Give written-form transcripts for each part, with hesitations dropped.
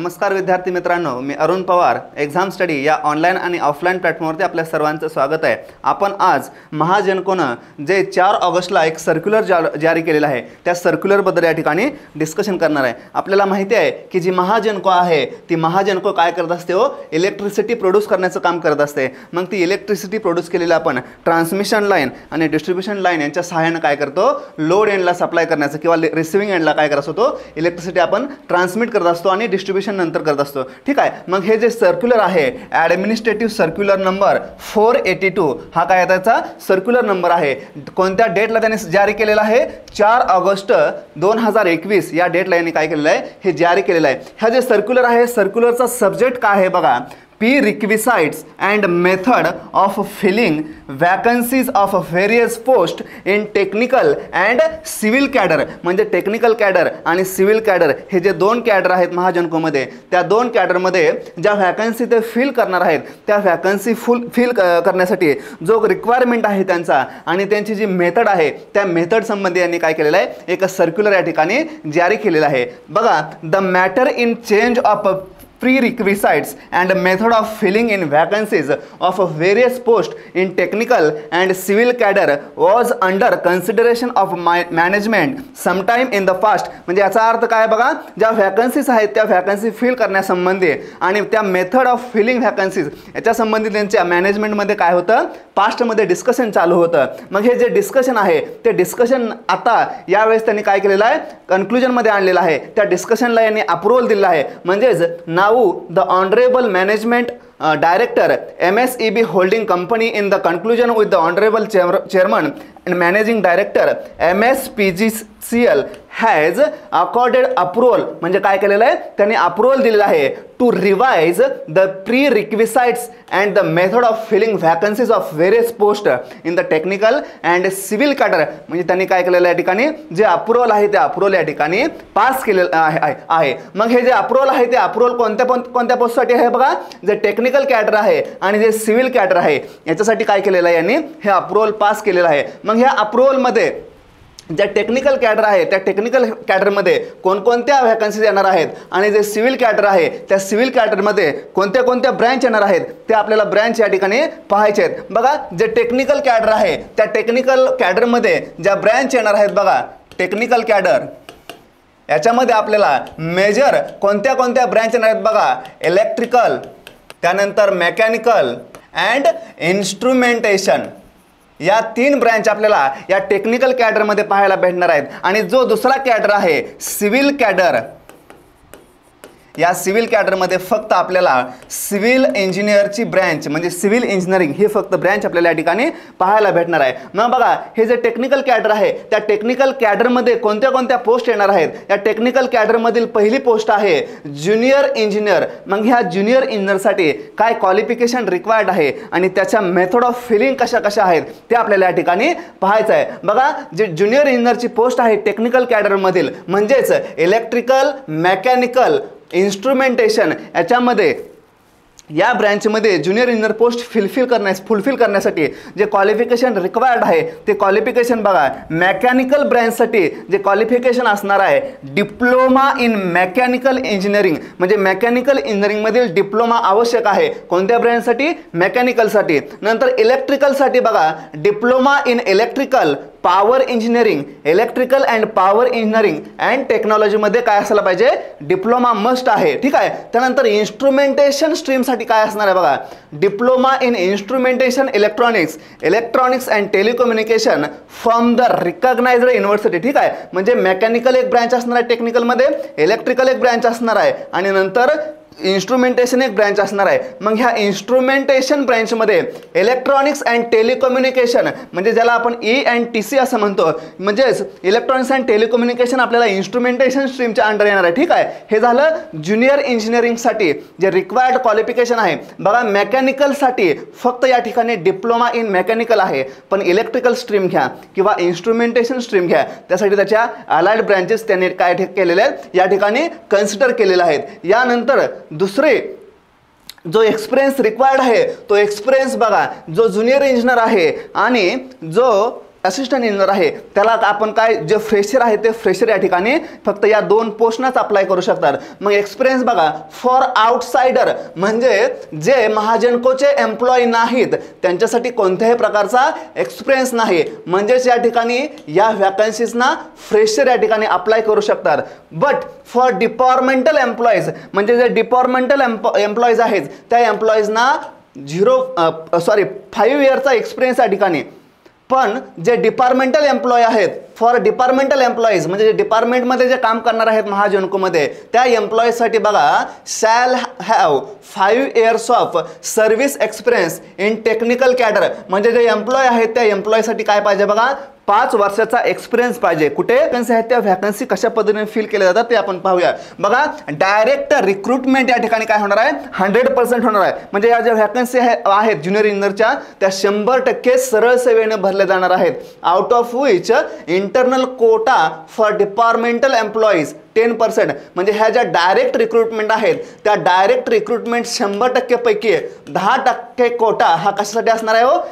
नमस्कार विद्यार्थी मित्रांनो, मी अरुण पवार एक्झाम स्टडी या ऑनलाईन आणि ऑफलाईन प्लॅटफॉर्मवरती आपल्या सर्वांचं स्वागत आहे। आपण आज महाजनकोनं जे 4 ऑगस्टला एक सर्क्युलर जारी केलेला आहे त्या सर्क्युलरबद्दल या ठिकाणी डिस्कशन करणार आहे। आपल्याला माहिती आहे की जी महाजनको आहे ती महाजनको काय करत असते हो, इलेक्ट्रिसिटी प्रोड्यूस करण्याचं काम करत असते। मग ती इलेक्ट्रिसिटी प्रोड्यूस केलेली आपण ट्रान्समिशन लाईन आणि डिस्ट्रीब्यूशन लाईन यांच्या सहाय्याने काय करतो, लोड एंडला सप्लाय करण्याचं किंवा रिसिव्हिंग एंडला काय करत असतो, इलेक्ट्रिसिटी आपण ट्रान्समिट करत असतो आणि डिस्ट्रीब्यूशन नंतर करत असतो। ठीक आहे, मग हे जे सर्क्युलर आहे ॲडमिनिस्ट्रेटिव्ह सर्क्युलर नंबर 482 हा काय त्याचा सर्क्युलर नंबर आहे। कोणत्या डेटला त्याने जारी केलेला आहे, 4 ऑगस्ट 2021 या डेटला यांनी काय केलेलं आहे, हे जारी केलेलं आहे। हा जे सर्क्युलर आहे सर्क्युलरचा सब्जेक्ट काय आहे बघा, prerequisites and method of filling vacancies of various post in technical and civil cadre। म्हणजे टेक्निकल कॅडर आणि सिव्हिल कॅडर हे जे 2 कॅडर आहेत महाजनकोमध्ये, त्या 2 कॅडरमध्ये ज्या व्हॅकन्सी ते फिल करणार आहेत त्या व्हॅकन्सी फिल करण्यासाठी जो रिक्वायरमेंट आहे त्यांचा आणि त्यांची जी मेथड आहे त्या मेथड संबंधी यांनी काय केलेलं आहे, एक सर्क्युलर या ठिकाणी जारी केलेला आहे। बघा, the matter in change of prerequisites and method of filling in vacancies of various posts in technical and civil cadre was under consideration of management sometime in the past। म्हणजे याचा अर्थ काय बघा, ज्या व्हॅकन्सीज आहेत त्या व्हॅकन्सी फिल करण्यासंबंधी आणि त्या मेथड ऑफ फिलिंग व्हॅकन्सीज याच्या संबंधी त्यांच्या मॅनेजमेंटमध्ये काय होतं, पास्टमध्ये डिस्कशन चालू होतं। मग हे जे डिस्कशन आहे ते डिस्कशन आता यावेळेस त्यांनी काय केलेलं आहे, कन्क्लुजनमध्ये आणलेलं आहे। त्या डिस्कशनला यांनी अप्रूव्हल दिलं आहे। म्हणजेच Now the Honorable Management Director MSEB Holding Company in the conclusion with the Honorable Chairman and Managing Director MSPGCL has accorded approval। म्हणजे काय केलेलं आहे, त्यांनी अप्रूव्हल दिलेलं आहे to revise the prerequisites and the method of filling vacancies of various post in the technical and civil cadre. म्हणजे त्यांनी काय केलेलं या ठिकाणी जे अप्रूव्हल आहे ते अप्रूव्हल या ठिकाणी पास केलेलं आहे। मग हे जे अप्रूव्हल आहे ते अप्रूव्हल कोणत्या पोस्टसाठी आहे बघा, जे टेक्निकल कॅडर आहे आणि जे सिव्हिल कॅडर आहे याच्यासाठी काय केलेलं आहे, यांनी हे अप्रूव्हल पास केलेलं आहे। मग ह्या अप्रूव्हलमध्ये ज्या टेक्निकल कॅडर आहे त्या टेक्निकल कॅडरमध्ये कोणकोणत्या व्हॅकन्सीज येणार आहेत आणि जे सिव्हिल कॅडर आहे त्या सिव्हिल कॅडरमध्ये कोणत्या ब्रँच येणार आहेत ते आपल्याला ब्रँच या ठिकाणी पाहायचे आहेत। बघा, जे टेक्निकल कॅडर आहे त्या टेक्निकल कॅडरमध्ये ज्या ब्रँच येणार आहेत बघा, टेक्निकल कॅडर याच्यामध्ये आपल्याला मेजर कोणत्या ब्रँच येणार आहेत बघा, इलेक्ट्रिकल, त्यानंतर मेकॅनिकल अँड इन्स्ट्रुमेंटेशन या 3 ब्रँच आपल्याला या टेक्निकल कॅडरमध्ये पाहायला भेटणार आहेत। आणि जो दुसरा कॅडर आहे सिव्हिल कॅडर, या सिव्हिल कॅडरमध्ये फक्त आपल्याला सिव्हिल इंजिनियरची ब्रँच म्हणजे सिव्हिल इंजिनिअरिंग ही फक्त ब्रँच आपल्याला या ठिकाणी पाहायला भेटणार आहे। मग बघा, हे जे टेक्निकल कॅडर आहे त्या टेक्निकल कॅडरमध्ये कोणत्या पोस्ट येणार आहेत, या टेक्निकल कॅडरमधील पहिली पोस्ट आहे ज्युनियर इंजिनियर। मग ह्या ज्युनियर इंजिनियरसाठी काय क्वालिफिकेशन रिक्वायर्ड आहे आणि त्याच्या मेथड ऑफ फिलिंग कशा आहेत ते आपल्याला या ठिकाणी पाहायचं आहे। बघा, जे ज्युनियर इंजिनियरची पोस्ट आहे टेक्निकल कॅडरमधील म्हणजेच इलेक्ट्रिकल, मेकॅनिकल, इन्स्ट्रुमेंटेशन याच्यामध्ये या ब्रँचमध्ये ज्युनियर इंजिनियर पोस्ट फुलफिल करण्यासाठी जे क्वालिफिकेशन रिक्वायर्ड आहे ते क्वालिफिकेशन बघा, मेकॅनिकल ब्रँचसाठी जे क्वालिफिकेशन असणार आहे डिप्लोमा इन मेकॅनिकल इंजिनिअरिंग। म्हणजे मेकॅनिकल इंजिनिअरिंगमधील डिप्लोमा आवश्यक आहे कोणत्या ब्रँचसाठी, मेकॅनिकलसाठी। नंतर इलेक्ट्रिकलसाठी बघा, diploma in electrical power engineering, electrical and power engineering and टेक्नॉलॉजीमध्ये काय असायला पाहिजे, डिप्लोमा मस्ट आहे। ठीक आहे, त्यानंतर इन्स्ट्रुमेंटेशन स्ट्रीमसाठी काय असणार आहे बघा, diploma in instrumentation electronics and telecommunication from the recognised university. ठीक आहे, म्हणजे मेकॅनिकल एक ब्रँच असणार आहे टेक्निकलमध्ये, इलेक्ट्रिकल एक ब्रँच असणार आहे आणि नंतर इन्स्ट्रुमेंटेशन एक ब्रँच असणार आहे। मग ह्या इन्स्ट्रुमेंटेशन ब्रँचमध्ये इलेक्ट्रॉनिक्स अँड टेलिकम्युनिकेशन म्हणजे ज्याला आपण ENTC असं म्हणतो, म्हणजेच इलेक्ट्रॉनिक्स अँड टेलिकम्युनिकेशन आपल्याला इन्स्ट्रुमेंटेशन स्ट्रीमच्या अंडर येणार आहे। ठीक आहे, हे झालं ज्युनियर इंजिनिअरिंगसाठी जे रिक्वायर्ड क्वालिफिकेशन आहे। बघा, मेकॅनिकलसाठी फक्त या ठिकाणी डिप्लोमा इन मेकॅनिकल आहे, पण इलेक्ट्रिकल स्ट्रीम घ्या किंवा इन्स्ट्रुमेंटेशन स्ट्रीम घ्या त्यासाठी त्याच्या अलाइड ब्रँचेस त्यांनी काय केलेले आहेत या ठिकाणी कन्सिडर केलेले आहेत। यानंतर दुसरे जो एक्सपिरियन्स रिक्वायर्ड आहे तो एक्सपिरियन्स बघा, जो ज्युनियर इंजिनियर आहे आणि जो असिस्टंट इंजिनियर आहे त्याला आपण काय जे फ्रेशर आहे ते फ्रेशर या ठिकाणी फक्त या 2 पोस्टनाच अप्लाय करू शकतात. मग एक्सपिरियन्स बघा, फॉर आउटसाइडर म्हणजे जे महाजनकोचे एम्प्लॉई नाहीत त्यांच्यासाठी कोणत्याही प्रकारचा एक्सपिरियन्स नाही, म्हणजेच या ठिकाणी या व्हॅकन्सीजना फ्रेशर या ठिकाणी अप्लाय करू शकतात. बट फॉर डिपार्टमेंटल एम्प्लॉईज म्हणजे जे डिपार्टमेंटल एम्प्लॉईज आहेत त्या एम्प्लॉईजना 5 इयरचा एक्सपिरियन्स या ठिकाणी. पण जे डिपार्टमेंटल एम्प्लॉय आहेत, फॉर डिपार्टमेंटल एम्प्लॉईज म्हणजे जे डिपार्टमेंटमध्ये जे काम करणार आहेत महाजनकोमध्ये त्या एम्प्लॉईजसाठी बघा, shall have 5 years of service experience in technical cadre म्हणजे जे एम्प्लॉय आहेत त्या एम्प्लॉयसाठी काय पाहिजे बघा, 5 वर्षाचा एक्सपिरियन्स पाहिजे. कुठे व्हॅकन्सी आहेत त्या व्हॅकन्सी कशा पद्धतीने फिल केल्या जातात ते आपण पाहूया. बघा, डायरेक्ट रिक्रुटमेंट या ठिकाणी काय होणार आहे, 100% होणार आहे. म्हणजे या ज्या व्हॅकन्सी आहेत ज्युनियर इंजिनियरच्या त्या 100% सरळ सेवेने भरल्या जाणार आहेत. Out of which internal Kota for departmental employees 10% म्हणजे ह्या ज्या डायरेक्ट रिक्रुटमेंट आहेत त्या डायरेक्ट रिक्रुटमेंट 100% पैकी 10% कोटा हा कशासाठी असणार आहे हो,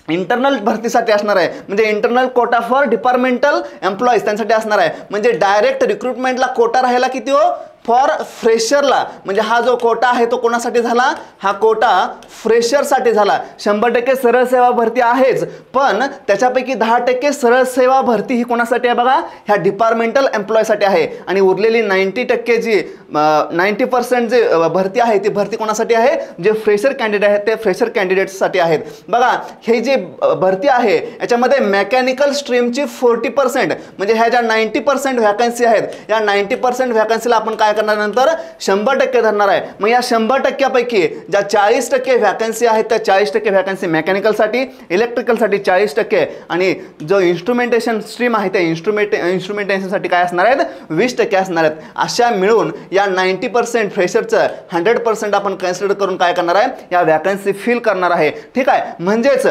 इंटरनल भरतीसाठी असणार आहे. म्हणजे internal Kota for departmental employees त्यांसाठी असणार आहे. म्हणजे डायरेक्ट रिक्रुटमेंटला कोटा राहिला किती हो, फॉर फ्रेशरला. म्हणजे हा जो कोटा आहे तो कोणासाठी झाला, हा कोटा फ्रेशरसाठी झाला. 100% सरळ सेवा भरती आहेच, पण त्याच्यापैकी 10% सरळ सेवा भरती ही कोणासाठी आहे बघा, ह्या डिपार्टमेंटल एम्प्लॉयसाठी आहे. आणि उरलेली 90% जी 90% जे भरती आहे ती भरती कोणासाठी आहे, जे फ्रेशर कॅन्डिडेट आहेत ते फ्रेशर कॅन्डिडेट्ससाठी आहेत. बघा, हे जे भरती आहे याच्यामध्ये मेकॅनिकल स्ट्रीमची 40% म्हणजे ह्या ज्या 90% व्हॅकन्सी आहेत या 90% व्हॅकन्सीला आपण काय करणार नंतर 100% धरणार आहे. मग या 100% पैकी ज्या 40% व्हॅकन्सी आहेत त्या 40% व्हॅकन्सी मेकॅनिकलसाठी, इलेक्ट्रिकलसाठी 40% आणि जो इन्स्ट्रुमेंटेशन स्ट्रीम आहे त्या इन्स्ट्रुमेंटेशनसाठी काय असणार आहेत, 20% असणार आहेत. अशा मिळून या 90% फ्रेशरचं 100% आपण कन्सिडर करून काय करणार आहे, या व्हॅकन्सी फिल करणार आहे. ठीक आहे, म्हणजेच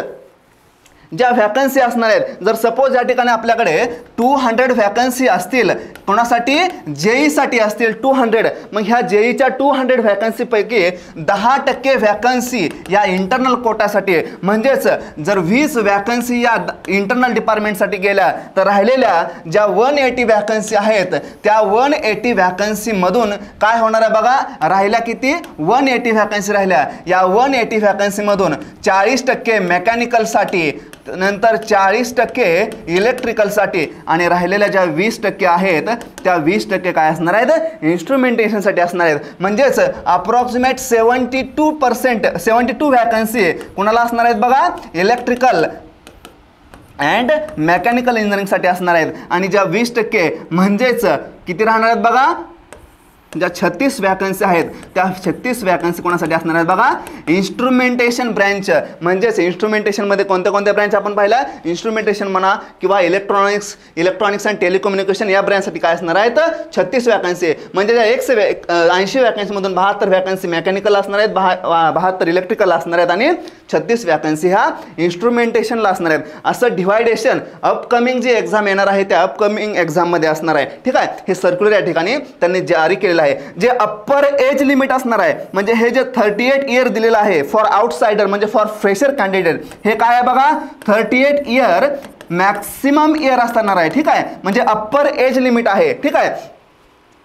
ज्या व्हॅकन्सी असणार आहेत, जर सपोज या ठिकाणी आपल्याकडे 200 व्हॅकन्सी असतील कोणासाठी, जेईसाठी असतील 200, मग ह्या जेईच्या 200 व्हॅकन्सी पैकी 10% व्हॅकन्सी या इंटरनल कोटासाठी. म्हणजेच जर 20 व्हॅकन्सी या इंटरनल डिपार्टमेंटसाठी गेल्या तर राहिलेल्या ज्या 180 व्हॅकन्सी आहेत त्या 180 व्हॅकन्सीमधून काय होणार आहे बघा, राहिल्या किती, 180 व्हॅकन्सी राहिल्या. या 180 व्हॅकन्सीमधून 40% मेकॅनिकलसाठी, नंतर 40% इलेक्ट्रिकलसाठी आणि राहिलेल्या ज्या 20% आहेत त्या 20% काय असणार आहेत, इन्स्ट्रुमेंटेशनसाठी असणार आहेत. म्हणजेच अप्रॉक्सिमेट 72 व्हॅकन्सी कोणाला असणार आहेत बघा, इलेक्ट्रिकल अँड मेकॅनिकल इंजिनिअरिंगसाठी असणार आहेत. आणि ज्या 20% म्हणजेच किती राहणार आहेत बघा, ज्या 36 व्हॅकन्सी आहेत त्या 36 व्हॅकन्सी कोणासाठी असणार आहेत बघा, इन्स्ट्रुमेंटेशन ब्रँच. म्हणजेच इन्स्ट्रुमेंटेशनमध्ये कोणत्या कोणत्या ब्रँच आपण पाहिल्या, इन्स्ट्रुमेंटेशन म्हणा किंवा इलेक्ट्रॉनिक्स अँड टेलिकम्युनिकेशन या ब्रँचसाठी काय असणार आहेत, 36 व्हॅकन्सी. म्हणजे ज्या 180 व्हॅकन्सीमधून 72 व्हॅकन्सी मेकॅनिकल असणार आहेत, 72 इलेक्ट्रिकल असणार आहेत आणि 36 व्हॅकन्सी ह्या इन्स्ट्रुमेंटेशनला असणार आहेत. असं डिव्हायडेशन अपकमिंग जी एक्झाम येणार आहे त्या अपकमिंग एक्झाममध्ये असणार आहे. ठीक आहे, हे सर्क्युलर या ठिकाणी त्यांनी जारी केलेलं आहे. जे अप्पर एज लिमिट असणार आहे म्हणजे हे जे 38 इयर दिलेलं आहे फॉर आउटसाइडर म्हणजे फॉर फ्रेशर कॅन्डिडेट, हे काय आहे बघा, 38 इयर मॅक्सिमम इयर असणार आहे. ठीक आहे, म्हणजे अप्पर एज लिमिट आहे. ठीक आहे,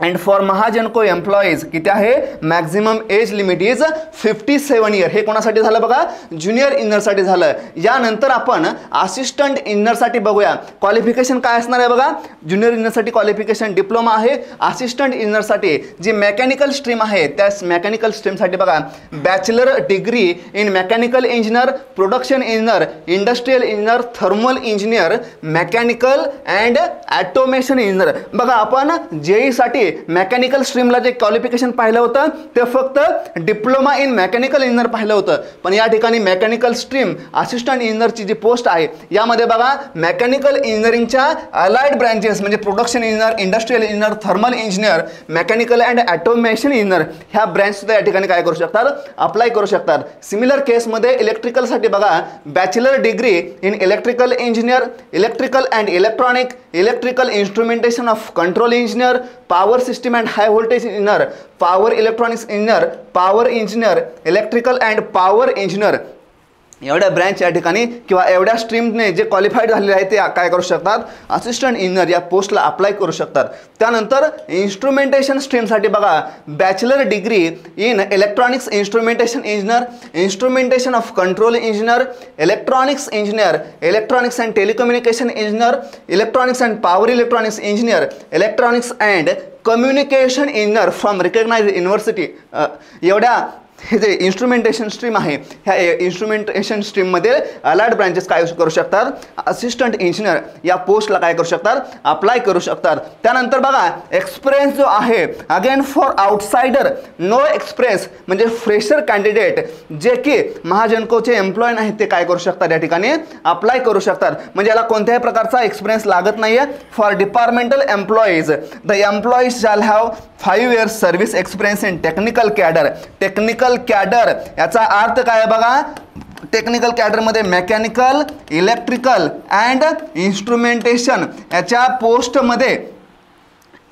अँड फॉर महाजनको एम्प्लॉईज किती आहे, maximum age limit is 57 year. हे कोणासाठी झालं बघा, ज्युनियर इंजिनियरसाठी झालं. यानंतर आपण असिस्टंट इंजिनियरसाठी बघूया. क्वालिफिकेशन काय असणार आहे बघा, ज्युनियर इंजिनियरसाठी क्वालिफिकेशन डिप्लोमा आहे. असिस्टंट इंजिनियरसाठी जी मेकॅनिकल स्ट्रीम आहे त्या मेकॅनिकल स्ट्रीमसाठी बघा, bachelor degree in mechanical engineer, production engineer, industrial engineer, thermal engineer, mechanical and automation engineer. बघा, आपण जेईसाठी मेकॅनिकल स्ट्रीमला जे क्वालिफिकेशन पाहिलं होतं ते फक्त डिप्लोमा इन मेकॅनिकल इंजिनियर पाहिलं होतं. पण या ठिकाणी मेकॅनिकल स्ट्रीम असिस्टंट इंजिनियरची जी पोस्ट आहे यामध्ये बघा, मेकॅनिकल इंजिनिअरिंगच्या अलाइड ब्रँचेस म्हणजे production engineer, industrial engineer, thermal engineer, mechanical and automation engineer ह्या ब्रँच सुद्धा या ठिकाणी काय करू शकतात, अप्लाय करू शकतात. सिमिलर केसमध्ये इलेक्ट्रिकलसाठी बघा, bachelor degree in electrical engineer, electrical and electronic, electrical instrumentation of control engineer, power system and high voltage engineer, power electronics engineer, power engineer, electrical and power engineer एवढ्या ब्रँच या ठिकाणी किंवा एवढ्या स्ट्रीमने जे क्वालिफाईड झालेले आहेत ते काय करू शकतात, असिस्टंट इंजिनियर या पोस्टला अप्लाय करू शकतात. त्यानंतर इन्स्ट्रुमेंटेशन स्ट्रीमसाठी बघा, bachelor degree in electronics instrumentation engineer, instrumentation of control engineer, electronics engineer, electronics and telecommunication engineer, electronics and power electronics engineer, electronics and communication engineer from recognised university. एवढ्या हे जे instrumentation stream आहे, ह्या instrumentation स्ट्रीममध्ये allied branches काय करू शकतात, assistant engineer या पोस्टला काय करू शकतात, अप्लाय करू शकतात. त्यानंतर बघा, एक्सपिरियन्स जो आहे, again for outsider no experience म्हणजे फ्रेशर कॅन्डिडेट जे की महाजनकोचे एम्प्लॉय नाहीत ते काय करू शकतात, या ठिकाणी अप्लाय करू शकतात. म्हणजे याला कोणत्याही प्रकारचा एक्सपिरियन्स लागत नाही आहे. For departmental employees the employees shall have 5 years service experience in technical cadre. Technical cadre याचा अर्थ काय आहे बघा, टेक्निकल कॅडरमध्ये मेकॅनिकल, इलेक्ट्रिकल अँड इन्स्ट्रुमेंटेशन याच्या पोस्टमध्ये,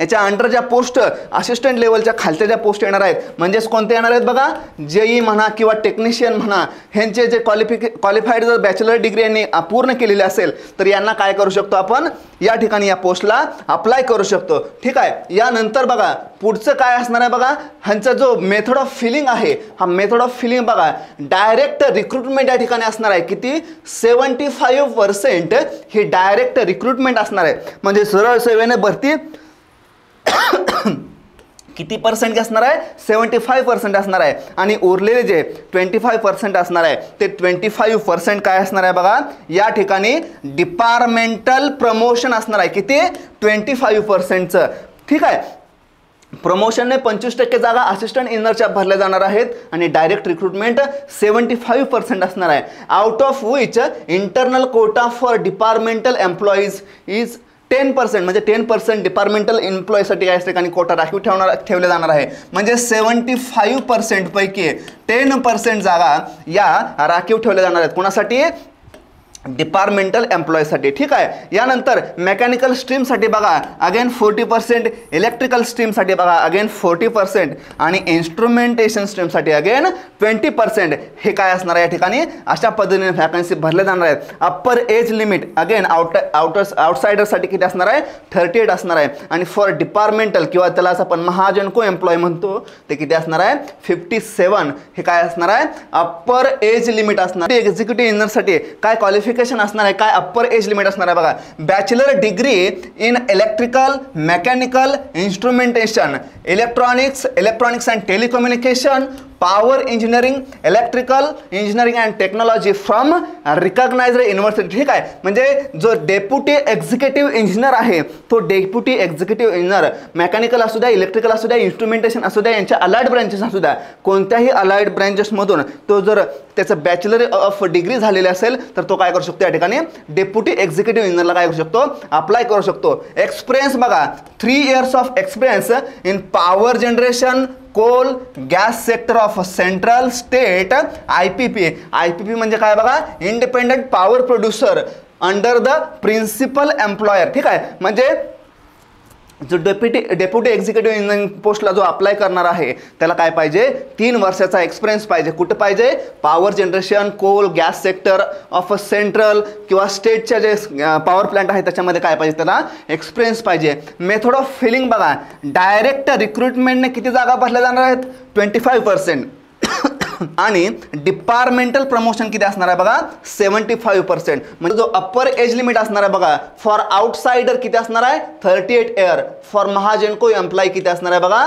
याच्या अंडर ज्या पोस्ट असिस्टंट लेवलच्या खालच्या ज्या पोस्ट येणार आहेत, म्हणजेच कोणते येणार आहेत बघा, जेई म्हणा किंवा टेक्निशियन म्हणा, ह्यांचे जे क्वालिफाईड जर बॅचलर डिग्री यांनी पूर्ण केलेली असेल तर यांना काय करू शकतो आपण, या ठिकाणी या पोस्टला अप्लाय करू शकतो. ठीक आहे. यानंतर बघा पुढचं काय असणार आहे बघा, ह्यांचा जो मेथड ऑफ फिलिंग आहे, हा मेथड ऑफ फिलिंग बघा, डायरेक्ट रिक्रुटमेंट या ठिकाणी असणार आहे. किती, 75% ही डायरेक्ट रिक्रुटमेंट असणार आहे. म्हणजे सरळ सेवेने भरती किती पर्सेंट असणार आहे, 75% असणार आहे. आणि उरलेले जे 25% असणार आहे ते 25% काय असणार आहे बघा, या ठिकाणी डिपार्टमेंटल प्रमोशन असणार आहे. किती, 25%चं. ठीक आहे. प्रमोशनने 25% जागा असिस्टंट इंजिनियरच्या भरल्या जाणार आहेत आणि डायरेक्ट रिक्रुटमेंट 75% असणार आहे. Out of which internal Kota for departmental employees is 10%. म्हणजे 10% डिपार्टमेंटल एम्प्लॉईसाठी या ठिकाणी कोटा राखीव ठेवले जाणार आहे. म्हणजे 75% पैकी 10% जागा या राखीव ठेवल्या जाणार आहेत. कोणासाठी, डिपार्टमेंटल एम्प्लॉयसाठी. ठीक आहे. यानंतर मेकॅनिकल स्ट्रीमसाठी बघा अगेन 40%, इलेक्ट्रिकल स्ट्रीमसाठी बघा अगेन 40% आणि इन्स्ट्रुमेंटेशन स्ट्रीमसाठी अगेन 20%. हे काय असणार आहे, या ठिकाणी अशा पद्धतीने वॅकन्सी भरले जाणार आहेत. अप्पर एज लिमिट अगेन आउटसाइडरसाठी किती असणार आहे, 38 असणार आहे. आणि फॉर डिपार्टमेंटल किंवा त्याला आपण महाजनको एम्प्लॉय म्हणतो ते किती असणार आहे, 57. हे काय असणार आहे, अप्पर एज लिमिट असणार. एक्झिक्युटिव्ह इंजिनियरसाठी काय क्वालिफिकेशन असणार आहे, काय अप्पर एज लिमिट असणार आहे बघा, bachelor degree in electrical, mechanical, instrumentation, electronics and telecommunication, power engineering, electrical engineering and technology from recognised university. ठीक आहे. म्हणजे जो डेप्युटी एक्झिक्युटिव्ह इंजिनियर आहे तो डेप्युटी एक्झिक्युटिव्ह इंजिनियर मेकॅनिकल असू द्या, इलेक्ट्रिकल असू द्या, इन्स्ट्रुमेंटेशन असू द्या, यांच्या अलाइड ब्रँचेस असू द्या, कोणत्याही अलाइड ब्रँचेसमधून तो जर त्याचं बॅचलर ऑफ डिग्री झालेले असेल तर तो काय करू शकतो, या ठिकाणी डेप्युटी एक्झिक्युटिव्ह इंजिनियरला काय करू शकतो, अप्लाय करू शकतो. एक्सपिरियन्स बघा 3 years of experience in power generation, coal, gas sector of central state, IPP म्हणजे काय बघा, independent power producer under the principal employer. ठीक आहे. म्हणजे जो डेप्युटी एक्झिक्युटिव्ह इंजिनिअरिंग पोस्टला जो अप्लाय करणार आहे त्याला काय पाहिजे, 3 वर्षाचा एक्सपिरियन्स पाहिजे. कुठं पाहिजे, power generation, coal, gas sector of central किंवा स्टेटच्या जे पॉवर प्लांट आहे त्याच्यामध्ये काय पाहिजे, त्याला एक्सपिरियन्स पाहिजे. मेथड ऑफ फिलिंग बघा, डायरेक्ट रिक्रुटमेंटने किती जागा भरल्या जाणार आहेत, 25%. आणि डिपार्टमेंटल प्रमोशन किती असणार आहे बघा, 75%. म्हणजे जो अप्पर एज लिमिट असणार आहे बघा, फॉर आउटसाइडर किती असणार आहे, 38 year. फॉर महाजनको एम्प्लॉय किती असणार आहे बघा,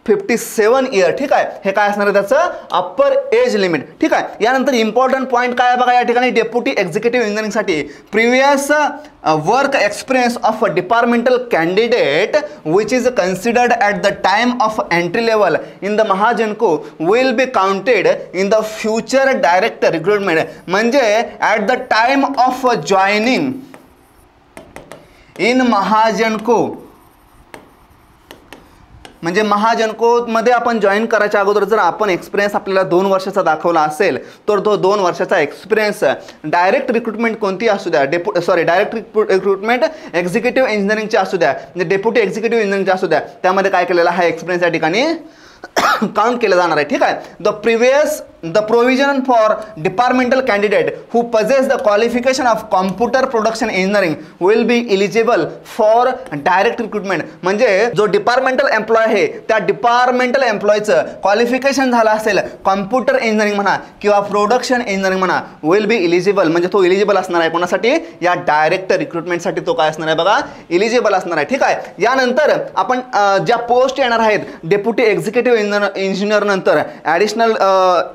57 year. ठीक आहे. हे काय असणार आहे त्याचं अप्पर एज लिमिट. ठीक आहे. यानंतर इम्पॉर्टंट पॉईंट काय आहे बघा, या ठिकाणी डेप्युटी एक्झिक्युटिव्ह इंजिनिअरिंगसाठी previous work experience of departmental candidate which is considered at the time of entry level in the Mahagenco will be counted in the future direct recruitment. म्हणजे at the time of joining in Mahagenco, म्हणजे महाजनकोमध्ये आपण join करायच्या अगोदर जर आपण experience आपल्याला 2 वर्षाचा दाखवला असेल तर तो 2 वर्षाचा एक्सपिरियन्स डायरेक्ट रिक्रुटमेंट कोणती असू द्या, डायरेक्ट रिक्रुटमेंट एक्झिक्युटिव्ह इंजिनिअरिंगची असू द्या, म्हणजे डेप्युटी एक्झिक्युटिव्ह इंजिनिअरिंगची असू द्या, त्यामध्ये काय केलेला हा एक्सपिरियन्स या ठिकाणी काउंट केलं जाणार आहे. ठीक आहे. The provision for departmental candidate who possess the qualification of computer production engineering will be eligible for direct recruitment. म्हणजे जो डिपार्टमेंटल एम्प्लॉय आहे त्या डिपार्टमेंटल एम्प्लॉयचं क्वालिफिकेशन झालं असेल कॉम्प्युटर इंजिनिअरिंग म्हणा किंवा प्रोडक्शन इंजिनिअरिंग म्हणा, विल बी इलिजिबल म्हणजे तो इलिजिबल असणार आहे कोणासाठी, या डायरेक्ट रिक्रुटमेंटसाठी तो काय असणार आहे बघा, इलिजिबल असणार आहे. ठीक आहे. यानंतर आपण ज्या पोस्ट येणार आहेत डेप्युटी एक्झिक्युटिव्ह इंजिनियर नंतर ॲडिशनल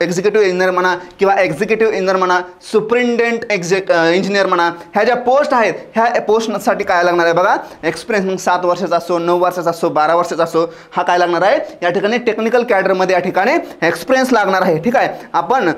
एक्झिक्युटिव्ह इंजिनियर म्हणा किंवा एक्झिक्युटिव्ह इंजिनियर म्हणा, सुपरिटेंडेंट इंजिनियर म्हणा, ह्या ज्या पोस्ट आहेत ह्या पोस्टसाठी काय लागणार आहे बघा, एक्सपिरियन्स. मग 7 वर्षाचा असो, 9 वर्षाचा असो, 12 वर्षाचा असो, हा काय लागणार आहे या ठिकाणी टेक्निकल कॅडरमध्ये या ठिकाणी एक्सपिरियन्स लागणार आहे. ठीक आहे. आपण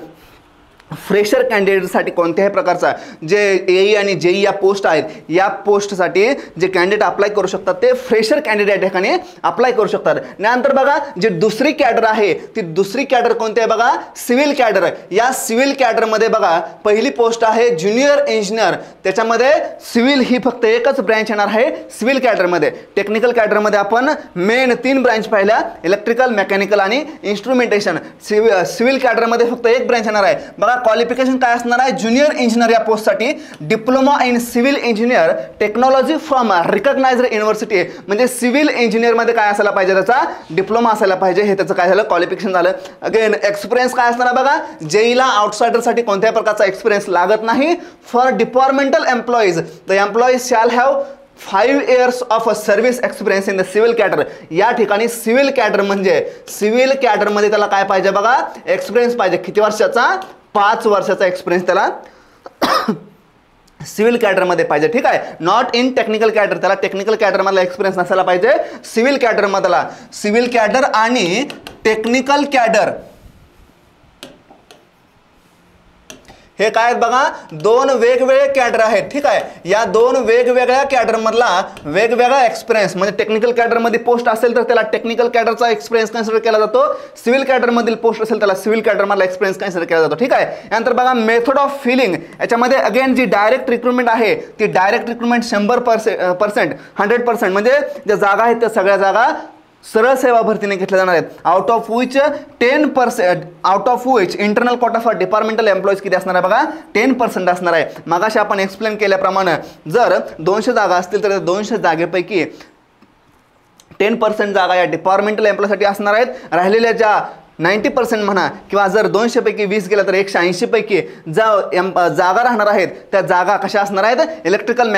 फ्रेशर कॅन्डिडेटसाठी कोणत्याही प्रकारचा जे एई आणि जेई या पोस्ट आहेत या पोस्टसाठी जे कॅन्डिडेट अप्लाय करू शकतात ते फ्रेशर कॅन्डिडेट ठिकाणी अप्लाय करू शकतात. त्यानंतर बघा जी दुसरी कॅडर आहे ती दुसरी कॅडर कोणती आहे बघा, सिव्हिल कॅडर. या सिव्हिल कॅडरमध्ये बघा पहिली पोस्ट आहे ज्युनियर इंजिनियर. त्याच्यामध्ये सिव्हिल ही फक्त एकच ब्रँच येणार आहे सिव्हिल कॅडरमध्ये. टेक्निकल कॅडरमध्ये आपण मेन 3 ब्रँच पाहिल्या, इलेक्ट्रिकल, मेकॅनिकल आणि इन्स्ट्रुमेंटेशन. सिव्हिल कॅडरमध्ये फक्त एक ब्रँच येणार आहे बघा. क्वालिफिकेशन काय असणार आहे, ज्युनियर इंजिनियर या पोस्टसाठी diploma in civil engineer technology from recognised university. म्हणजे सिव्हिल इंजिनियरमध्ये काय असायला पाहिजे, त्याचा डिप्लोमा असायला पाहिजे. हे त्याचं काय झालं, क्वालिफिकेशन झालं. अगेन एक्सपिरियन्स काय असणार आहे बघा, जेईला आउटसाइडरसाठी कोणत्याही प्रकारचा एक्सपिरियन्स लागत नाही. For departmental employees the employees shall have 5 years of service experience in the civil cadre. या ठिकाणी सिव्हिल कॅडर म्हणजे सिव्हिल कॅडरमध्ये त्याला काय पाहिजे बघा, एक्सपिरियन्स पाहिजे. किती वर्षाचा, 5 वर्षाचा एक्सपिरियन्स त्याला सिव्हिल कॅडरमध्ये पाहिजे. ठीक आहे. नॉट इन टेक्निकल कॅडर, त्याला टेक्निकल कॅडरमधला एक्सपिरियन्स नसायला पाहिजे. सिव्हिल कॅडरमधला, सिव्हिल कॅडर आणि टेक्निकल कॅडर हे काय आहेत बघा, 2 वेगवेगळे कॅडर आहेत. ठीक आहे. या 2 वेगवेगळ्या कॅडरमधला वेगवेगळा एक्सपिरियन्स म्हणजे टेक्निकल कॅडरमध्ये पोस्ट असेल तर त्याला टेक्निकल कॅडरचा एक्सपिरियन्स कन्सिडर केला जातो. सिव्हिल कॅडरमधील पोस्ट असेल त्याला सिव्हिल कॅडरमधला एक्सपिरियन्स कन्सिडर केला जातो. ठीक आहे. यानंतर बघा मेथड ऑफ फिलिंग. याच्यामध्ये अगेन जी डायरेक्ट रिक्रुटमेंट आहे ती डायरेक्ट रिक्रुटमेंट 100% 100% म्हणजे ज्या जागा आहेत त्या सगळ्या जागा सरळ सेवा भरतीने घेतल्या जाणार आहेत. Out of which internal Kota for departmental employees किती असणार आहे बघा, 10% असणार आहे. मगाशी आपण एक्सप्लेन केल्याप्रमाणे जर 200 जागा असतील तर 200 जागेपैकी 10% जागा या डिपार्टमेंटल एम्प्लॉयसाठी असणार आहेत. राहिलेल्या ज्या 90% म्हणा किंवा जर 200 पैकी 20 गेला तर 180 पैकी जागा राहणार आहेत त्या जागा कशा असणार आहेत, इलेक्ट्रिकल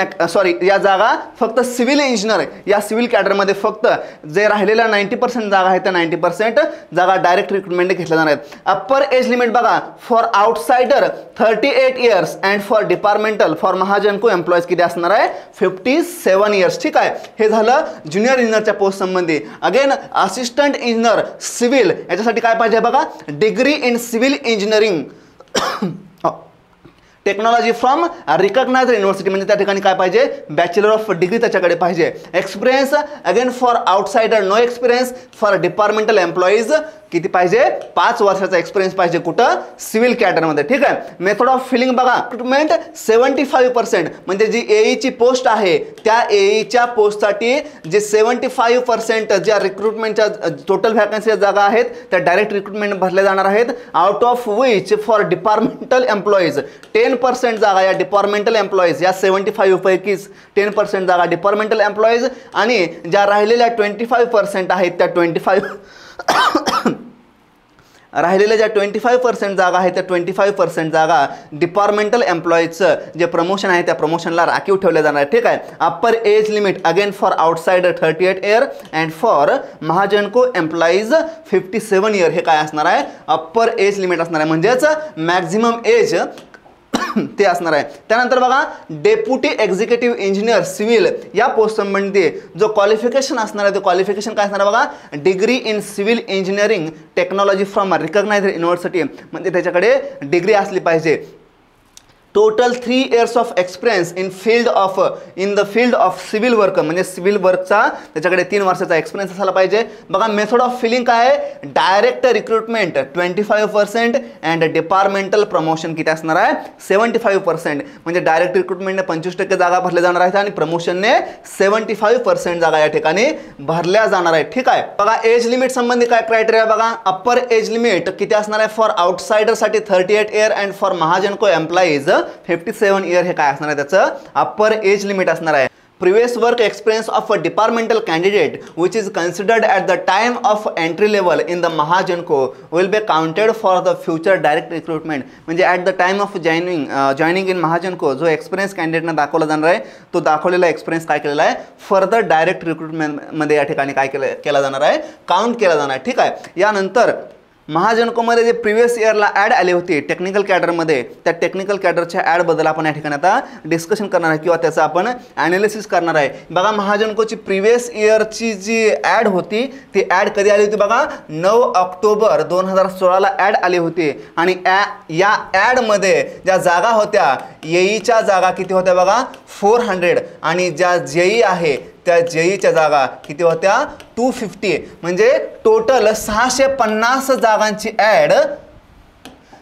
या जागा फक्त सिव्हिल इंजिनियर. या सिव्हिल कॅडरमध्ये फक्त जे राहिलेल्या 90% जागा आहेत त्या 90% जागा डायरेक्ट रिक्रुटमेंट घेतल्या जाणार आहेत. अप्पर एज लिमिट बघा for outsider 38 years and for departmental for Mahagenco employees किती असणार आहे, 57 years. ठीक आहे. हे झालं ज्युनियर इंजिनियरच्या पोस्ट संबंधी. अगेन असिस्टंट इंजिनियर सिव्हिल याच्यासाठी काय पाहिजे बघा, degree in civil engineering technology from recognised university म्हणजे त्या ठिकाणी काय पाहिजे, बॅचलर ऑफ डिग्री त्याच्याकडे पाहिजे. Experience again for outsider no experience. For departmental employees किती पाहिजे, 5 वर्षाचा एक्सपिरियन्स पाहिजे कुठं, सिव्हिल कॅडरमध्ये. ठीक आहे. मेथड ऑफ फिलिंग बघा, रिक्रुटमेंट 75% म्हणजे जी एईची पोस्ट आहे त्या एईच्या पोस्टसाठी जे 75% ज्या रिक्रुटमेंटच्या टोटल व्हॅकन्सी जागा आहेत त्या डायरेक्ट रिक्रुटमेंट भरल्या जाणार आहेत. Out of which for departmental employees 10% जागा या डिपार्टमेंटल एम्प्लॉईज, या 75 पैकीच 10% जागा डिपार्टमेंटल एम्प्लॉईज आणि ज्या राहिलेल्या 25% आहेत त्या 25% जागा आहेत त्या 25% जागा डिपार्टमेंटल एम्प्लॉईजचं जे प्रमोशन आहे त्या प्रमोशनला राखीव ठेवले जाणार आहे. ठीक आहे. Upper age limit again for outsider 38 years and for Mahagenco employees 57 years. हे काय असणार आहे, अप्पर एज लिमिट असणार आहे म्हणजेच मॅक्झिमम एज ते असणार आहे. त्यानंतर बघा डेप्युटी एक्झिक्युटिव्ह इंजिनियर सिव्हिल या पोस्ट संबंधी जो क्वालिफिकेशन असणार आहे ते क्वालिफिकेशन काय असणार आहे बघा, degree in civil engineering technology from recognised university म्हणजे त्याच्याकडे डिग्री असली पाहिजे. Total 3 years of experience in the field of civil work, म्हणजे सिव्हिल वर्कचा त्याच्याकडे 3 वर्षाचा एक्सपिरियन्स असायला पाहिजे. बघा मेथड ऑफ फिलिंग काय आहे, direct recruitment 25% and departmental promotion किती असणार आहे 75%. म्हणजे डायरेक्ट रिक्रुटमेंटने 25% जागा भरल्या जाणार आहेत आणि प्रमोशनने 75% जागा या ठिकाणी भरल्या जाणार आहेत. ठीक आहे. बघा एज लिमिट संबंधी काय क्रायटेरिया बघा, अप्पर एज लिमिट किती असणार आहे फॉर आउटसाइडरसाठी 38 year and for Mahagenco employees 57 year हे काय असणार आहे त्याचं अप्पर एज लिमिट असणार आहे. Previous work experience of a departmental candidate which is considered at the time of entry level in the Mahagenco will be counted for the future direct recruitment. म्हणजे at the time of joining in Mahagenco जो experience कॅन्डिडेटना दाखवला जाणार आहे तो दाखवलेला experience काय केलेला आहे फर्दर डायरेक्ट रिक्रुटमेंटमध्ये या ठिकाणी काय केला जाणार आहे काउंट केला जाणार आहे. ठीक आहे. यानंतर महाजनकोमध्ये जे प्रिव्हियस इयरला ॲड आली होती टेक्निकल कॅडरमध्ये, त्या टेक्निकल कॅडरच्या ॲडबद्दल आपण या ठिकाणी आता डिस्कशन करणार आहे किंवा त्याचं आपण ॲनालिसिस करणार आहे. बघा महाजनकोची प्रिव्हियस इयरची जी ॲड होती ती ॲड कधी आली होती बघा 9 ऑक्टोबर 2016ला ॲड आली होती. आणि या ॲडमध्ये ज्या जागा होत्या येईच्या जागा किती होत्या बघा 400 आणि ज्या जेई आहे त्या जेईच्या जागा किती होत्या 250. म्हणजे टोटल 650 जागांची ॲड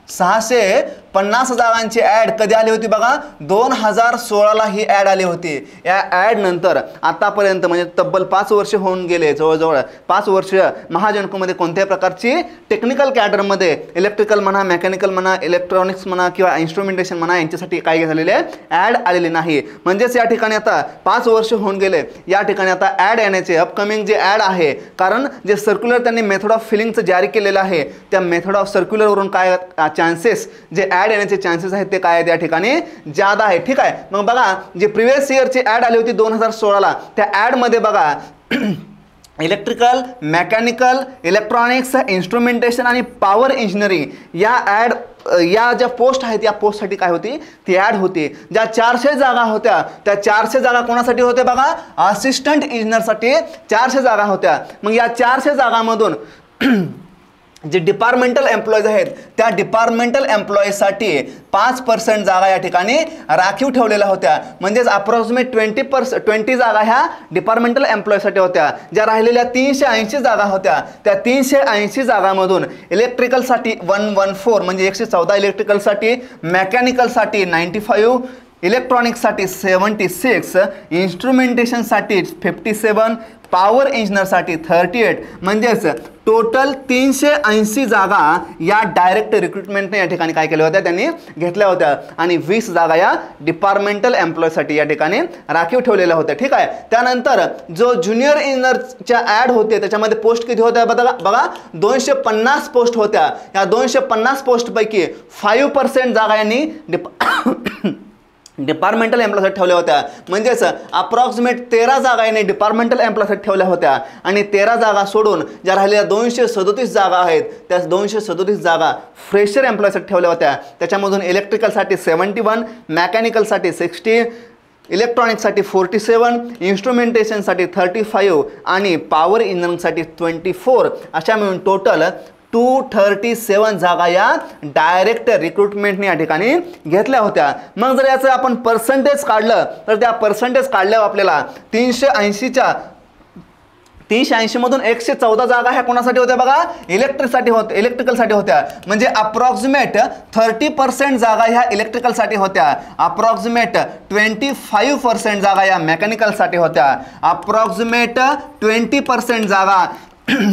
650 जागांची ॲड कधी आली होती बघा 2016ला ही ॲड आली होती. या ॲड नंतर आतापर्यंत म्हणजे तब्बल 5 वर्ष होऊन गेले, जवळजवळ 5 वर्ष महाजनकोमध्ये कोणत्याही प्रकारची टेक्निकल कॅडरमध्ये इलेक्ट्रिकल म्हणा मेकॅनिकल म्हणा इलेक्ट्रॉनिक्स म्हणा किंवा इन्स्ट्रुमेंटेशन म्हणा यांच्यासाठी काय झालेले ॲड आलेली नाही. म्हणजेच या ठिकाणी आता 5 वर्ष होऊन गेले, या ठिकाणी आता ॲड येण्याचे अपकमिंग जे ॲड आहे, कारण जे सर्क्युलर त्यांनी मेथड ऑफ फिलिंगचं जारी केलेलं आहे त्या मेथड ऑफ सर्क्युलरवरून काय चान्सेस जे ॲड येण्याचे चान्सेस आहेत ते काय आहेत या ठिकाणी जादा आहे. ठीक आहे. मग बघा जे प्रिव्हियस इयरची ॲड आली होती 2016ला त्या ॲडमध्ये बघा इलेक्ट्रिकल मेकॅनिकल इलेक्ट्रॉनिक्स इन्स्ट्रुमेंटेशन आणि पॉवर इंजिनिअरिंग या ज्या पोस्ट आहेत या पोस्टसाठी काय होती ती ॲड होती. ज्या 400 जागा होत्या त्या 400 जागा कोणासाठी होत्या बघा असिस्टंट इंजिनियरसाठी 400 जागा होत्या. मग या 400 जागांमधून जे डिपार्टमेंटल एम्प्लॉईज आहेत त्या डिपार्टमेंटल एम्प्लॉईजसाठी 5% जागा या ठिकाणी राखीव ठेवलेल्या होत्या. म्हणजेच अप्रॉक्सिमेट 20 जागा ह्या डिपार्टमेंटल एम्प्लॉईजसाठी होत्या. ज्या राहिलेल्या 380 जागा होत्या त्या 380 जागांमधून इलेक्ट्रिकलसाठी 114 म्हणजे 114 इलेक्ट्रिकलसाठी, मेकॅनिकलसाठी 95, इलेक्ट्रॉनिक्ससाठी 76, इन्स्ट्रुमेंटेशनसाठी 57, पॉवर इंजिनियरसाठी 38. म्हणजेच टोटल 380 जागा या डायरेक्ट रिक्रुटमेंटने या ठिकाणी काय केल्या होत्या त्यांनी घेतल्या होत्या आणि 20 जागा या डिपार्टमेंटल एम्प्लॉईजसाठी या ठिकाणी राखीव ठेवलेल्या होत्या. ठीक आहे. त्यानंतर जो ज्युनियर इंजिनियरच्या ॲड होते त्याच्यामध्ये पोस्ट किती होत्या बघा 250 पोस्ट होत्या. या 250 पोस्टपैकी 5% जागा यांनी डिपार्टमेंटल एम्प्लॉईसाठी ठेवल्या होत्या. म्हणजेच अप्रॉक्सिमेट 13 जागा यांनी डिपार्टमेंटल एम्प्लॉईसाठी ठेवल्या होत्या आणि 13 जागा सोडून ज्या राहिलेल्या 237 जागा आहेत त्या 237 जागा फ्रेशर एम्प्लॉईसाठी ठेवल्या होत्या. त्याच्यामधून इलेक्ट्रिकलसाठी 71, मेकॅनिकलसाठी 60, इलेक्ट्रॉनिक्ससाठी 47, इन्स्ट्रुमेंटेशनसाठी 35 आणि पॉवर इंजिनिअरिंगसाठी 24 अशा मिळून टोटल 237 जागा या डायरेक्ट रिक्रुटमेंटने या ठिकाणी घेतल्या होत्या. मग जर याचं आपण पर्सेंटेज काढलं तर त्या पर्सेंटेज काढल्यावर आपल्याला 380 मधून 114 जागा ह्या कोणासाठी होत्या बघा इलेक्ट्रिकलसाठी होत्या. म्हणजे अप्रॉक्सिमेट 30% जागा ह्या इलेक्ट्रिकलसाठी होत्या, अप्रॉक्सिमेट 25% जागा या मेकॅनिकलसाठी होत्या, अप्रॉक्सिमेट 20% जागा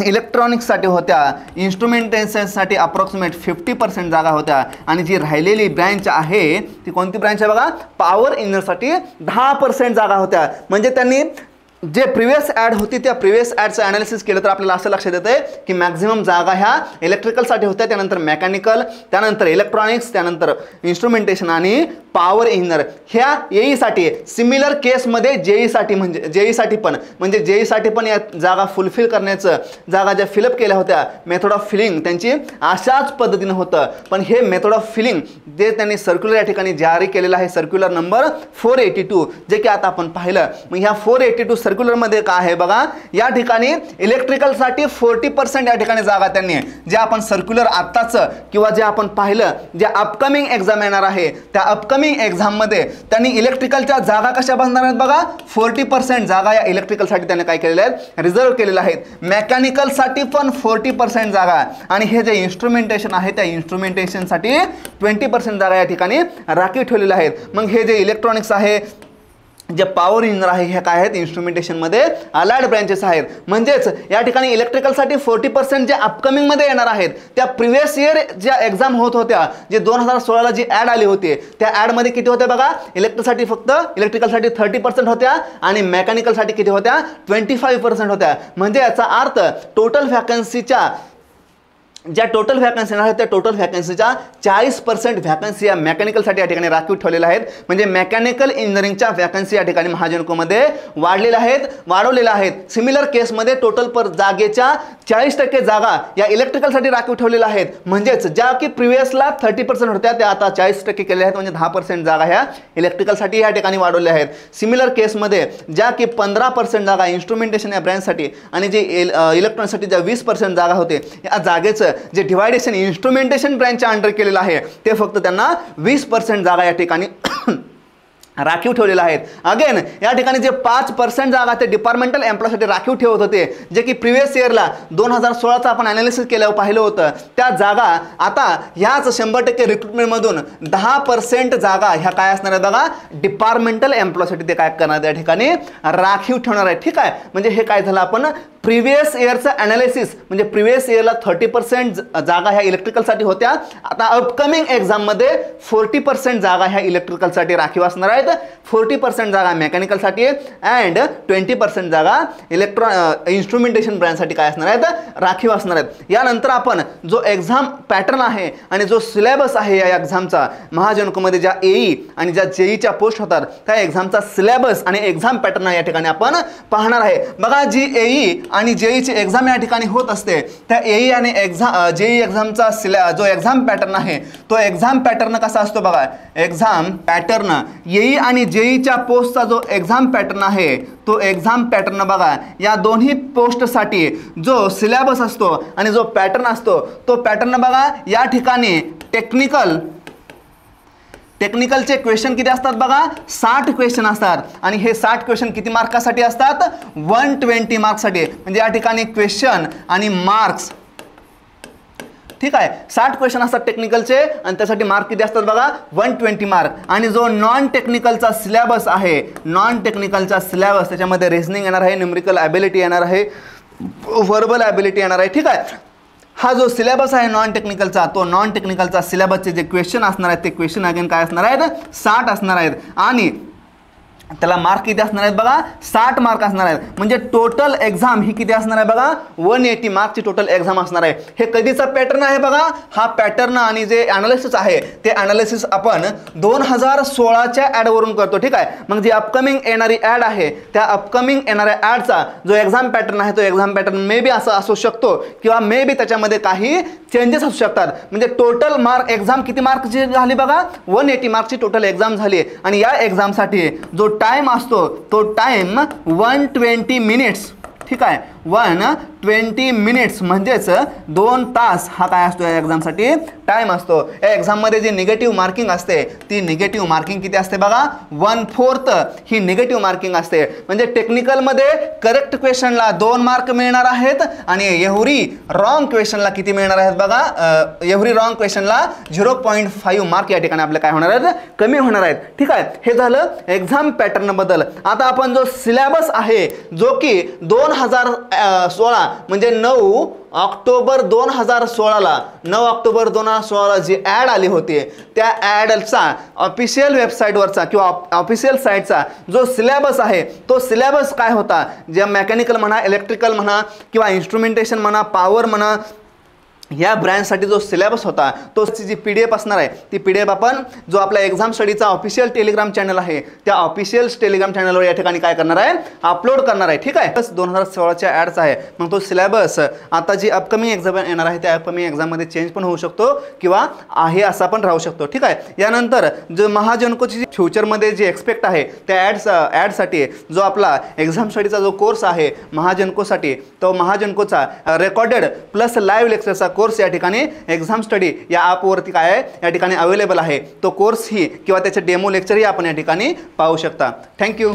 इलेक्ट्रॉनिक्ससाठी होत्या, इन्स्ट्रुमेंटेशनसाठी अप्रॉक्सिमेट 50% जागा होत्या आणि जी राहिलेली ब्रँच आहे ती कोणती ब्रँच आहे बघा पॉवर इंजिनिअरसाठी 10% जागा होत्या. म्हणजे त्यांनी जे प्रिव्हियस ॲड होती त्या प्रिव्हियस ॲडचं ॲनालिसिस केलं तर आपल्याला असं लक्षात येतं की मॅक्झिमम जागा ह्या इलेक्ट्रिकलसाठी होत्या, त्यानंतर मेकॅनिकल, त्यानंतर इलेक्ट्रॉनिक्स, त्यानंतर इन्स्ट्रुमेंटेशन आणि पॉवर इंजिनियर ह्या येईसाठी. सिमिलर केसमध्ये जेईसाठी पण या जागा फुलफिल करण्याचं जागा ज्या फिलअप केल्या होत्या मेथड ऑफ फिलिंग त्यांची अशाच पद्धतीनं होतं. पण हे मेथड ऑफ फिलिंग जे त्यांनी सर्क्युलर या ठिकाणी जारी केलेलं आहे सर्क्युलर नंबर 482 जे की आता आपण पाहिलं. मग ह्या 482 सर्क्युलरमध्ये काय आहे बघा या ठिकाणी इलेक्ट्रिकलसाठी 40% या ठिकाणी जागा त्यांनी जे आपण सर्क्युलर आत्ताचं किंवा जे आपण पाहिलं जे अपकमिंग एक्झाम येणार आहे त्या अपकमिंग अपकमिंग एक्झाममध्ये त्यांनी इलेक्ट्रिकलच्या जागा कशा बसणार आहेत बघा, 40% जागा या इलेक्ट्रिकलसाठी त्यांनी काय केलेल्या आहेत, रिझर्व केलेल्या आहेत. मेकॅनिकलसाठी पण 40% जागा आणि हे जे इन्स्ट्रुमेंटेशन आहे त्या इन्स्ट्रुमेंटेशनसाठी 20% जागा या ठिकाणी राखीव ठेवलेल्या आहेत. मग हे जे इलेक्ट्रॉनिक्स आहे, जे पॉवर इंजिनियर आहे, हे काय आहेत, इन्स्ट्रुमेंटेशनमध्ये अलाइड ब्रँचेस आहेत. म्हणजेच या ठिकाणी इलेक्ट्रिकलसाठी 40% जे अपकमिंगमध्ये येणार आहेत, त्या प्रिव्हियस इयर ज्या एक्झाम होत होत्या, जे 2016ला जी ॲड आली होती, त्या ॲडमध्ये किती होत्या बघा, इलेक्ट्रिकलसाठी 30% होत्या आणि मेकॅनिकलसाठी किती होत्या, 25% होत्या. म्हणजे याचा अर्थ टोटल व्हॅकन्सीच्या ज्या टोटल व्हॅकन्सी आहेत त्या टोटल व्हॅकन्सीच्या 40% व्हॅकन्सी या मेकॅनिकलसाठी या ठिकाणी राखीव ठेवलेल्या आहेत. म्हणजे मेकॅनिकल इंजिनिअरिंगच्या व्हॅकन्सी या ठिकाणी महाजनकोमध्ये वाढवलेल्या आहेत. सिमिलर केसमध्ये टोटल जागेच्या 40% जागा या इलेक्ट्रिकलसाठी राखीव ठेवलेल्या आहेत. म्हणजेच ज्या की प्रिव्हियसला 30% होत्या त्या आता 40% केलेल्या आहेत. म्हणजे 10% जागा ह्या इलेक्ट्रिकलसाठी या ठिकाणी वाढवल्या आहेत. सिमिलर केसमध्ये ज्या की 15% जागा इन्स्ट्रुमेंटेशन या ब्रँचसाठी आणि जे इलेक्ट्रॉनिक्ससाठी ज्या 20% जागा होते, या जागेचं जे डिवायडेशन इन्स्ट्रुमेंटेशन ब्रँचच्या अंडर केलेलं आहे ते फक्त त्यांना 20% जागा या ठिकाणी राखीव ठेवलेलं आहेत. अगेन या ठिकाणी जे 5% जागा ते डिपार्टमेंटल एम्प्लॉयसाठी राखीव ठेवत होते, जे की प्रिव्हियस इयरला 2016चं आपण ॲनालिसिस केल्यावर पाहिलं होतं, त्या जागा आता ह्याच 100% रिक्रुटमेंटमधून 10% जागा ह्या काय असणार आहेत बघा, डिपार्टमेंटल एम्प्लॉयसाठी ते काय करणार या ठिकाणी राखीव ठेवणार आहे. ठीक आहे, म्हणजे हे काय झालं, आपण प्रिव्हियस इयरचं ॲनालिसिस म्हणजे प्रिव्हियस इयरला 30% जागा ह्या इलेक्ट्रिकलसाठी होत्या, आता अपकमिंग एक्झाममध्ये 40% जागा ह्या इलेक्ट्रिकलसाठी राखीव असणार आहेत, 40% जागा मेकॅनिकलसाठी अँड 20% जागा इन्स्ट्रुमेंटेशन ब्रँचसाठी काय असणार आहेत, राखीव असणार आहेत. यानंतर आपण जो एक्झाम पॅटर्न आहे आणि जो सिलेबस आहे या एक्झामचा, महाजनकोमध्ये ज्या एई आणि ज्या जेईच्या पोस्ट होतात त्या एक्झामचा सिलेबस आणि एक्झाम पॅटर्न या ठिकाणी आपण पाहणार आहे. बघा, जी एई आणि जेईची एक्झाम या ठिकाणी होत असते, त्या एई आणि जेई एक्झामचा जो एक्झाम पॅटर्न आहे तो एक्झाम पॅटर्न कसा असतो बघा, एक्झाम पॅटर्न येई आणि जेईच्या पोस्टचा जो एक्झाम पॅटर्न आहे तो एक्झाम पॅटर्न बघा, या दोन्ही पोस्टसाठी जो सिलेबस असतो आणि जो पॅटर्न असतो तो पॅटर्न बघा, या ठिकाणी टेक्निकलचे क्वेश्चन किती असतात बघा, 60 क्वेश्चन असतात आणि हे 60 क्वेश्चन किती मार्कासाठी असतात, 120 मार्क्ससाठी. म्हणजे या ठिकाणी क्वेश्चन आणि मार्क्स, ठीक आहे, 60 क्वेश्चन असतात टेक्निकलचे आणि त्यासाठी मार्क किती असतात बघा, 120 मार्क. आणि जो नॉन टेक्निकलचा सिलेबस आहे, नॉन टेक्निकलचा सिलेबस त्याच्यामध्ये रिझनिंग येणार आहे, न्यूमेरिकल ॲबिलिटी येणार आहे, व्हर्बल ॲबिलिटी येणार आहे. ठीक आहे, हा जो सिलेबस आहे नॉन टेक्निकलचा, तो नॉन टेक्निकलचा सिलेबसचे जे क्वेश्चन असणार आहेत ते क्वेश्चन अगेन काय असणार आहेत, 60 असणार आहेत आणि त्याला मार्क किती असणार आहेत बघा, 60 मार्क असणार आहेत. म्हणजे टोटल एक्झाम ही किती असणार आहे बघा, 180 मार्कची टोटल एक्झाम असणार आहे. हे कधीचा पॅटर्न आहे बघा, हा पॅटर्न आणि जे ॲनालिसिस आहे ते ॲनालिसिस आपण 2016च्या ॲडवरून करतो. ठीक आहे, मग जी अपकमिंग येणारी ॲड आहे त्या अपकमिंग येणाऱ्या ॲडचा जो एक्झाम पॅटर्न आहे तो एक्झाम पॅटर्न मे बी असं असू शकतो किंवा मे बी त्याच्यामध्ये काही चेंजेस असू शकतात. म्हणजे टोटल मार्क एक्झाम किती मार्कची झाली बघा, 180 मार्कची टोटल एक्झाम झाली आणि या एक्झामसाठी जो टाइम असतो तो टाइम 120 मिनिट्स. ठीक आहे, 120 मिनिट्स म्हणजेच 2 तास हा काय असतो या एक्झामसाठी टाइम असतो. या एक्झाममध्ये जी निगेटिव्ह मार्किंग असते ती निगेटिव्ह मार्किंग किती असते बघा, 1/4 ही निगेटिव्ह मार्किंग असते. म्हणजे टेक्निकलमध्ये करेक्ट क्वेश्चनला 2 मार्क मिळणार आहेत आणि एव्हरी रॉंग क्वेश्चनला किती मिळणार आहेत बघा, एव्हरी रॉंग क्वेश्चनला 0.5 मार्क या ठिकाणी आपले काय होणार आहेत, कमी होणार आहेत. ठीक आहे, हे झालं एक्झाम पॅटर्न बद्दल. आता आपण जो सिलेबस आहे जो की 2016 म्हणजे 9 ऑक्टोबर 2016ला 9 ऑक्टोबर 2016ला जी ॲड आली होती त्या ॲडचा ऑफिशियल वेबसाईटवरचा किंवा ऑफिशियल साईटचा जो सिलेबस आहे तो सिलेबस काय होता, जे मेकॅनिकल म्हणा, इलेक्ट्रिकल म्हणा किंवा इन्स्ट्रुमेंटेशन म्हणा, पॉवर म्हणा, या ब्रँचसाठी जो सिलेबस होता तो जी PDF असणार आहे ती PDF आपण जो आपला एक्झाम स्टडीचा ऑफिशियल टेलिग्राम चॅनल आहे त्या ऑफिशियल टेलिग्राम चॅनलवर या ठिकाणी काय करणार आहे, अपलोड करणार आहे. ठीक आहे, 2016च्या ॲड्स आहे. मग तो सिलेबस आता जी अपकमिंग एक्झाम येणार आहे त्या अपकमिंग एक्झाममध्ये चेंज पण होऊ शकतो किंवा आहे असा पण राहू शकतो. ठीक आहे, यानंतर जो महाजनकोची फ्युचरमध्ये जे एक्सपेक्ट आहे त्या ॲडसाठी जो आपला एक्झाम स्टडीचा जो कोर्स आहे महाजनकोसाठी, तो महाजनकोचा रेकॉर्डेड प्लस लाईव्ह लेक्चरचा कोर्स या ठिकाणी एक्झाम स्टडी या ॲपवरती काय आहे या ठिकाणी अवेलेबल आहे. तो कोर्सही किंवा त्याचे डेमो लेक्चरही आपण या ठिकाणी पाहू शकता. थँक्यू.